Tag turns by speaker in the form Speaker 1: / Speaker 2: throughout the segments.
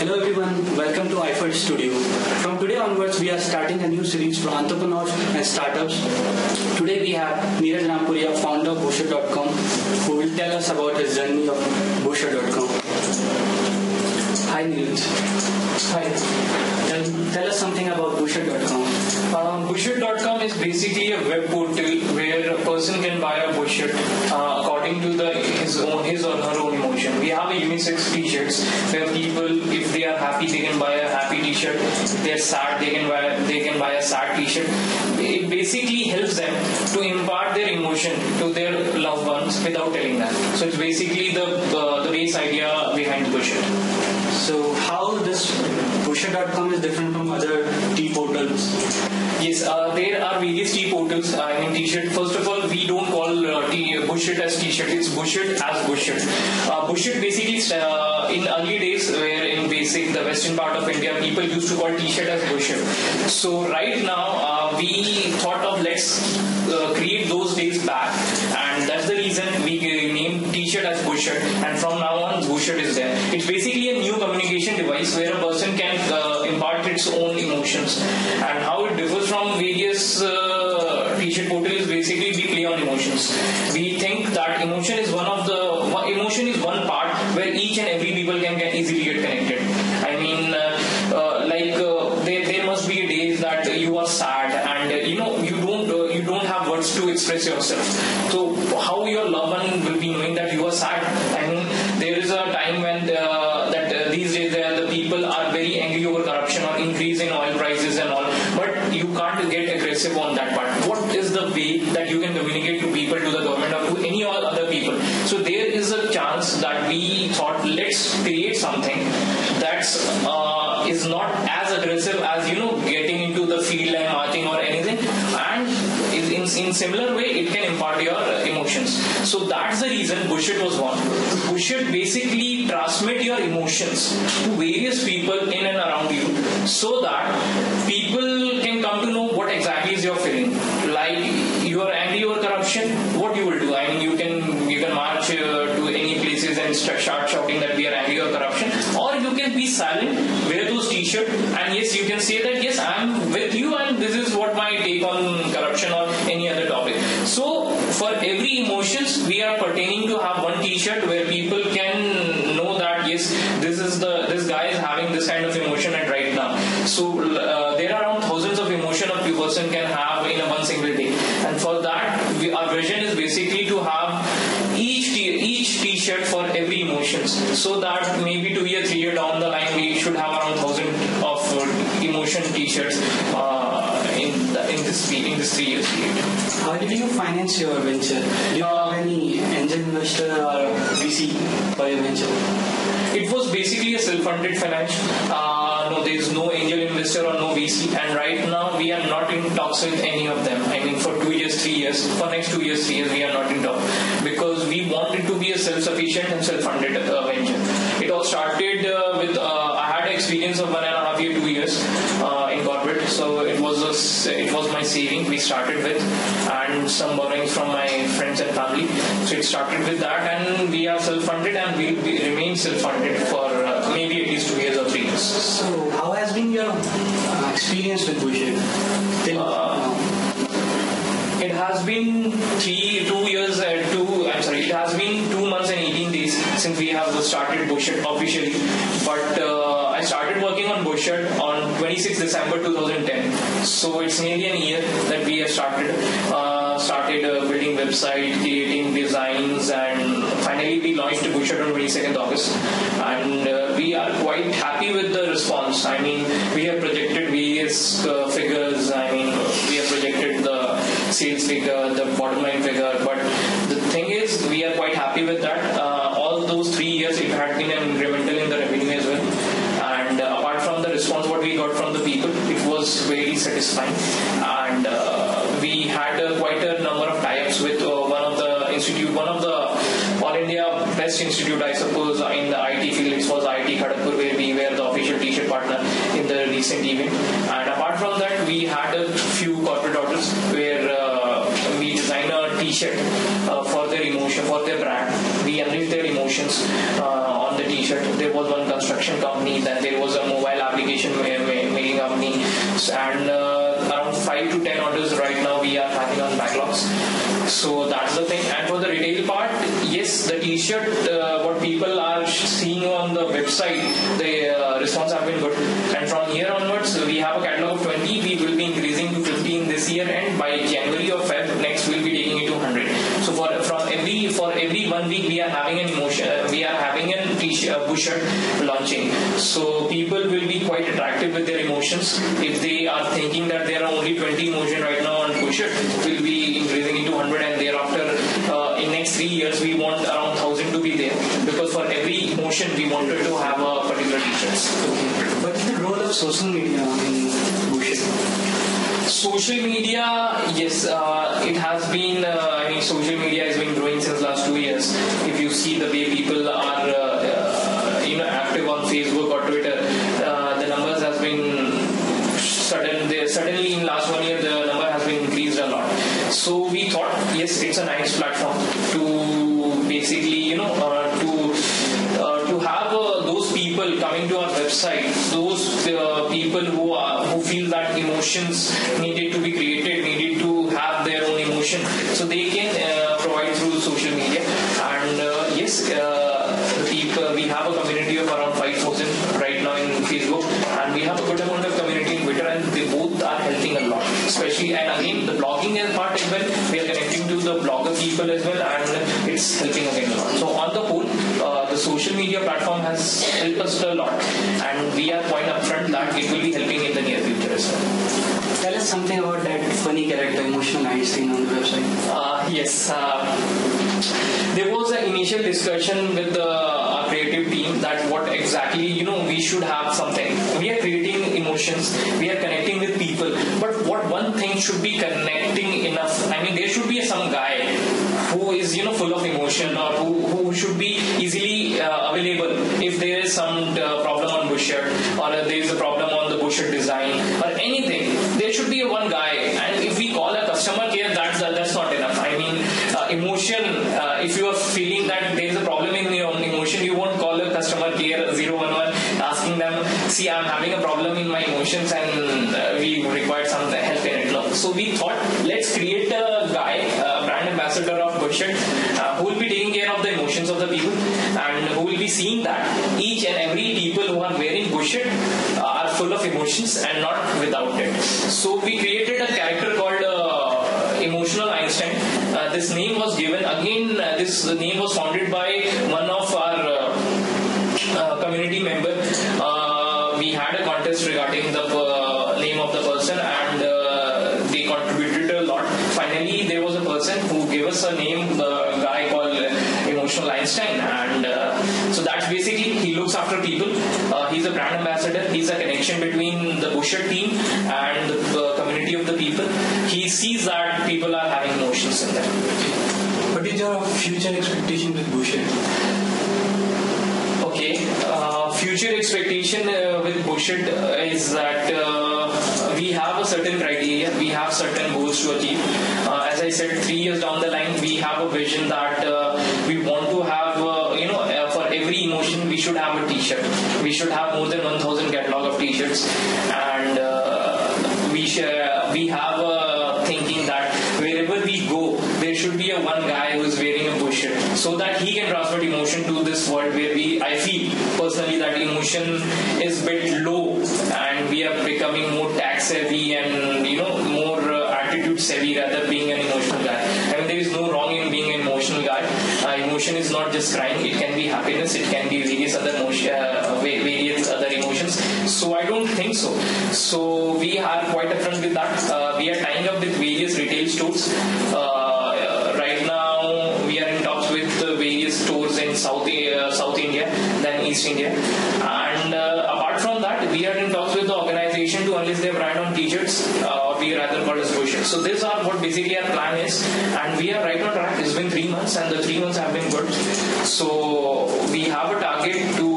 Speaker 1: Hello everyone, welcome to Iffort Studio. From today onwards, we are starting a new series for entrepreneurs and startups. Today we have Niraj Rampuria, founder of Busher.com, who will tell us about his journey of Busher.com. Hi Niraj.
Speaker 2: Hi.
Speaker 1: Tell us something about Busher.com.
Speaker 2: Bullshit.com is basically a web portal where a person can buy a bullshit according to his or her own emotion. We have a unisex t-shirts where people, if they are happy, they can buy a happy t-shirt. If they are sad, they can buy a sad t-shirt. It basically helps them to impart their emotion to their loved ones without telling them. So it's basically the base idea behind bullshit.
Speaker 1: So how this Busher.com is different from other portals?
Speaker 2: Yes, there are various portals. T-shirt. First of all, we don't call bullshit as t-shirt. It's bullshit as bullshit. Bullshit basically in early days, where in the western part of India, people used to call t-shirt as bullshit. So right now, we thought of let's create those days back, and that's the reason we named t-shirt as bullshit. And from now on, bullshit is there. It's basically a new communication device where a person can impart its own emotions. And how it differs from various t-shirt portals is basically we play on emotions. We think that emotion is one part where each and every people can easily get connected. There must be days that you are sad and you don't have words to express yourself. So how your loved one will be knowing that you are sad? There is a time when these days the people are very angry over corruption or increase in oil prices and all, but you can't get aggressive on that part. What is the way that you can communicate to people, to the government or to any other people? So there is a chance that we thought let's create something that's is not as aggressive as getting into the field and marching or anything, and in similar way it can impart your emotions. So that's the reason Bullshit was born. Bullshit basically transmit your emotions to various people in and around you, so that people can come to know what exactly is your feeling. Like you are angry over corruption, what you will do? You can march to any places and start shouting that we are angry over corruption, or you can be silent, wear those t-shirt, and yes, you can say that yes, I am with you and this is what my take on corruption or any other topic. So for every emotions, we are pertaining to have one t-shirt where people can know that yes, this guy is having this kind of emotion at right now. So there are around thousands of emotion a person can have in one single day, and for that our vision is basically to have each t-shirt for every emotions, so that maybe 2 year 3 year down the line we should have around 1,000 of emotion t-shirts in this 3 years period.
Speaker 1: How did you finance your venture? Do you have any angel investor or VC for your venture?
Speaker 2: It was basically a self-funded finance. No, there is no angel investor or no VC, and right now we are not in talks with any of them. For 2 years, 3 years, for next 2 years, 3 years, we are not in talk, because we wanted to be a self-sufficient and self-funded venture. It all started with I had an experience of 1.5 years, 2 years in corporate, so it was my saving we started with, and some borrowings from my friends and family. So it started with that, and we are self-funded, and we will remain self-funded for maybe at least 2 years or 3 years.
Speaker 1: So how has been your experience with Bullshit?
Speaker 2: It has been 2 years. It has been 2 months and 18 days since we have started Bullshit officially. But I started working on Bullshit on 26 December 2010. So it's nearly a year that we have started building website, creating designs, and finally we launched Bullshit on 22nd August. And we are quite happy with the response. We have projected various figures. We have projected the sales figure, the bottom line figure, but the thing is we are quite happy with that. All those 3 years it had been an incremental in the revenue as well, and apart from the response what we got from the people, it was very satisfying. And we had quite a number of tie-ups with one of the All India best institute, I suppose, in the IT field. It was IT Kharagpur, where we were the official t-shirt partner in the recent event. And apart from that, we had a few corporate orders where we designed a t-shirt for their emotion, for their brand. We unleashed their emotions on the t-shirt. There was one construction company, then there was a mobile application making company, and around 5 to 10 orders right now we are having on backlogs. So that's the thing. And for the retail part, yes, the t-shirt, what people are seeing on the website, the response have been good. And from here onwards, we have a catalog of 20. We will be increasing to 15 this year, and by January or Feb next, we'll be taking it to 100. So for every 1 week, we are having a t-shirt, bush shirt launching. So people will be quite attractive with their emotions. If they are thinking that there are only 20 emotion right now on bush shirt, we'll be increasing it to 100, and thereafter in next 3 years we want around 1,000 to be there, because for every emotion we wanted to have a particular t-shirts.
Speaker 1: Okay. What is the role of social media in bush shirt?
Speaker 2: Social media, yes, it has been, social media has been growing since last 2 years. If you see the way people are, active on Facebook or Twitter, the numbers has been suddenly in last 1 year, the number has been increased a lot. So we thought, yes, it's a nice platform to basically, to have those people coming to our website, those people who feel that emotions needed to be created, needed to have their own emotion, so they can provide through social media. And yes, we have a community of around 5,000 right now in Facebook, and we have a good amount of community in Twitter, and they both are helping a lot. Especially, and again, the blogging part as well, we are connecting to the blogger people as well, and it's helping again a lot. So on the whole, the social media platform has helped us a lot, and we are quite upfront that it will be helping in the near future as well.
Speaker 1: Tell us something about that funny character, emotional Einstein on the website.
Speaker 2: Yes. There was an initial discussion with our creative team that what exactly, we should have something. We are creating emotions, we are connecting with people, but what one thing should be connecting enough. There should be some guy who is, full of emotion, or who should be easily available if there is some problem on bush shirt, or there is a problem on the bush shirt design, or anything. There should be one guy, and if we call a customer care, that's not enough. Emotion, if you are feeling that there is a problem in your own emotion, you won't call a customer care 011 asking them, see, I'm having a problem in my emotions and we require some help in it. No. So we thought, let's create a guy, a brand ambassador of bush shirt, who will be taking care of the emotions of the people, and who will be seeing that each and every people who are wearing bush shirt are full of emotions and not without it. So we created a character called Emotional Einstein. This name was given, again, this name was founded by one of our community member. We had a contest regarding the name of the person, and they contributed a lot. Finally, there was a person who gave us a name, the guy called Emotional Einstein, and so that's basically, he looks after people. He's a brand ambassador. He's a connection between the Busher team and the community of the people. He sees that people are having emotions in them.
Speaker 1: What is your future expectation with Busher?
Speaker 2: Okay, future expectation with Busher is that we have a certain criteria, we have certain goals to achieve. As I said, 3 years down the line, we have a vision that we want to have, for every emotion, we should have a t-shirt. We should have more than 1,000 catalog of t-shirts, and we have a thinking that wherever we go, there should be a one guy who is wearing a bush shirt, so that he can transfer emotion to this world where I feel personally that emotion is a bit low, and we are becoming more tax savvy and more attitude savvy rather being an emotional guy. There is no wrong in being an emotional guy. Emotion is not just crying; it can be happiness, it can be various other emotions. So I don't think so. So we are quite upfront with that. We are tying up with various retail stores. Right now, we are in talks with various stores in South India, then East India, and apart from that, we are in talks with the organization to unleash their brand on t-shirts, or we rather call as bush. So these are what basically our plan is, and we are right on track. It's been 3 months, and the 3 months have been good. So we have a target to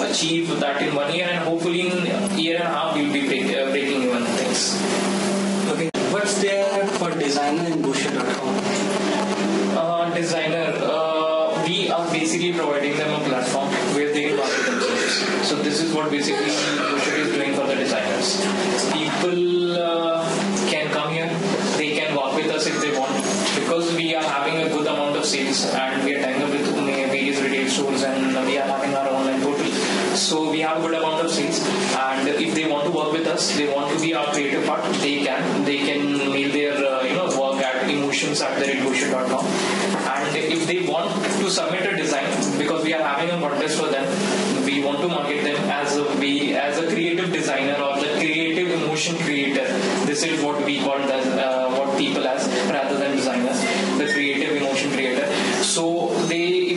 Speaker 2: achieve that in 1 year, and hopefully in a year and a half we'll be breaking even things.
Speaker 1: Okay, what's there for designer in Busher.com?
Speaker 2: Designer, we are basically providing them a platform where they can market themselves. what basically Bhushan is doing for the designers. People can come here, they can work with us if they want, because we are having a good amount of sales and we are tying up with various retail stores and we are having our online portal. So we have a good amount of sales, and if they want to work with us, they want to be our creative part, they can mail their work at emotions@bhushan.com. And if they want to submit a design, because we are having a contest for them, we want to market them as a creative designer or the creative emotion creator. This is what we call what people as, rather than designers, the creative emotion creator. So we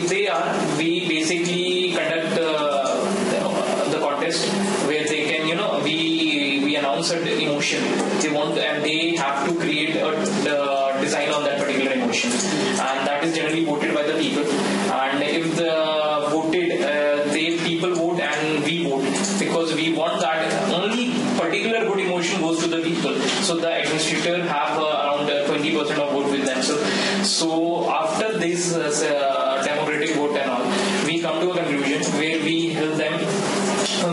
Speaker 2: basically conduct the contest where they can, we announce an emotion they want, and they have to create a design on that particular emotion, and that is generally voted by the people. And if the people vote and we vote, because we want that only particular good emotion goes to the people. So the administrator have around 20% of vote with them. So after this democratic vote and all, we come to a conclusion where we help them.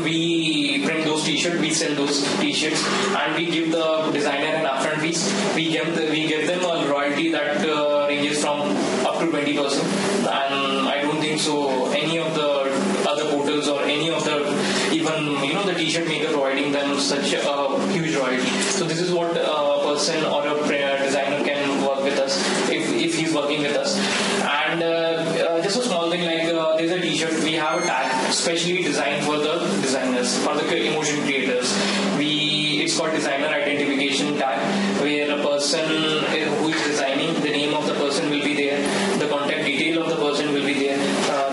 Speaker 2: We print those t-shirts, we sell those t-shirts, and we give the designer an upfront fees. We give them a royalty that ranges from up to 20%, and I don't think so any of the other portals or any of the even the t-shirt maker providing them such a huge royalty. So this is what a person or a designer can work with us if he's working with us. And just a small thing, like there's a t-shirt, we have a tag specially designed for the designers, for the emotion creators. It's called designer identification tag, where a person who is designing, the name of the person will be there, the contact detail of the person will be there,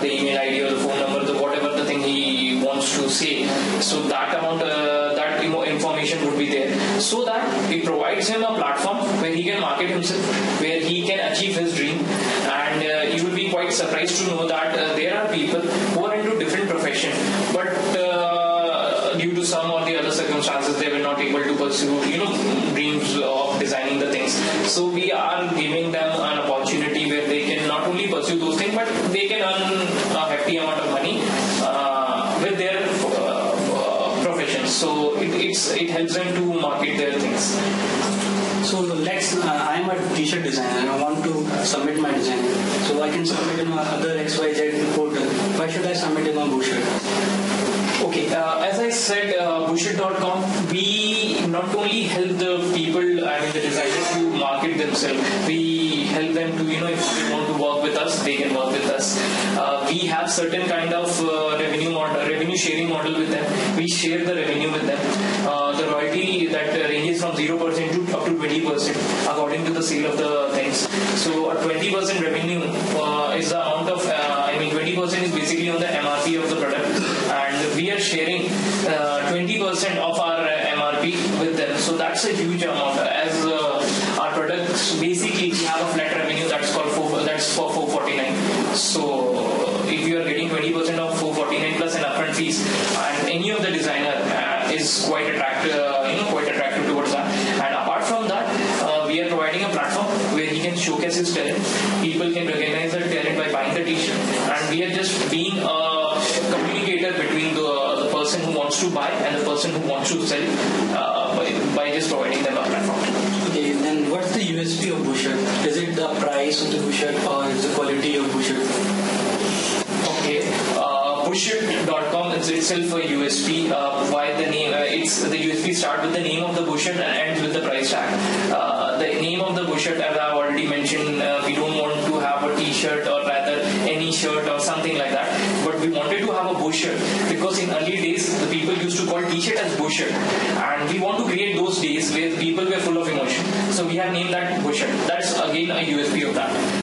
Speaker 2: the email ID or the phone number, whatever the thing he wants to say. So that amount, that information would be there, so that it provides him a platform where he can market himself, where he can achieve his dream. And you will be quite surprised to know that there are people who are into different profession, but due to some or the other circumstances, they were not able to pursue, dreams of designing the things. So we are giving them an opportunity where they can not only pursue those things, but they can earn a hefty amount of money with their profession. So it helps them to market their things.
Speaker 1: So I'm a t-shirt designer and I want to submit my design. So I can submit in my other XYZ portal. Why should I submit in my Bhushan?
Speaker 2: Okay, as I said, Bhushan.com, we not only help the people, the designers to market themselves, we help them to, if they want to work with us, they can work with us. We have certain kind of revenue sharing model with them. We share the revenue with them. The royalty that ranges from 0% to up to 20% according to the sale of the things. So a 20% revenue is the amount of, 20% is basically on the MRP of the product, and we are sharing 20% of our MRP with them. So that's a huge amount. As our products, basically we have a flat revenue that's for 449. So if you are getting 20% of 449 plus an upfront fees, and any of the designer is quite attractive towards that. And apart from that, we are providing a platform where he can showcase his talent. People can recognize their talent by buying the t-shirt, and we are just being a communicator between the person who wants to buy and the person who wants to sell by just providing them a platform.
Speaker 1: Okay, then what's the USP of Bhushan? Is it the price of the Bhushan or is the quality of Bhushan?
Speaker 2: Okay, Bhushan.com is itself a USP. Why the name? The USP start with the name of the Bhushan and ends with the price tag. The name of the Bhushan, as I've already mentioned, we don't want to have a t-shirt or rather any shirt or something like that, but we wanted to have a Bhushan because in early days the people used to call t-shirt as Bhushan, and we want to create those days where people were full of emotion. So we have named that Bhushan. That's again a USP of that.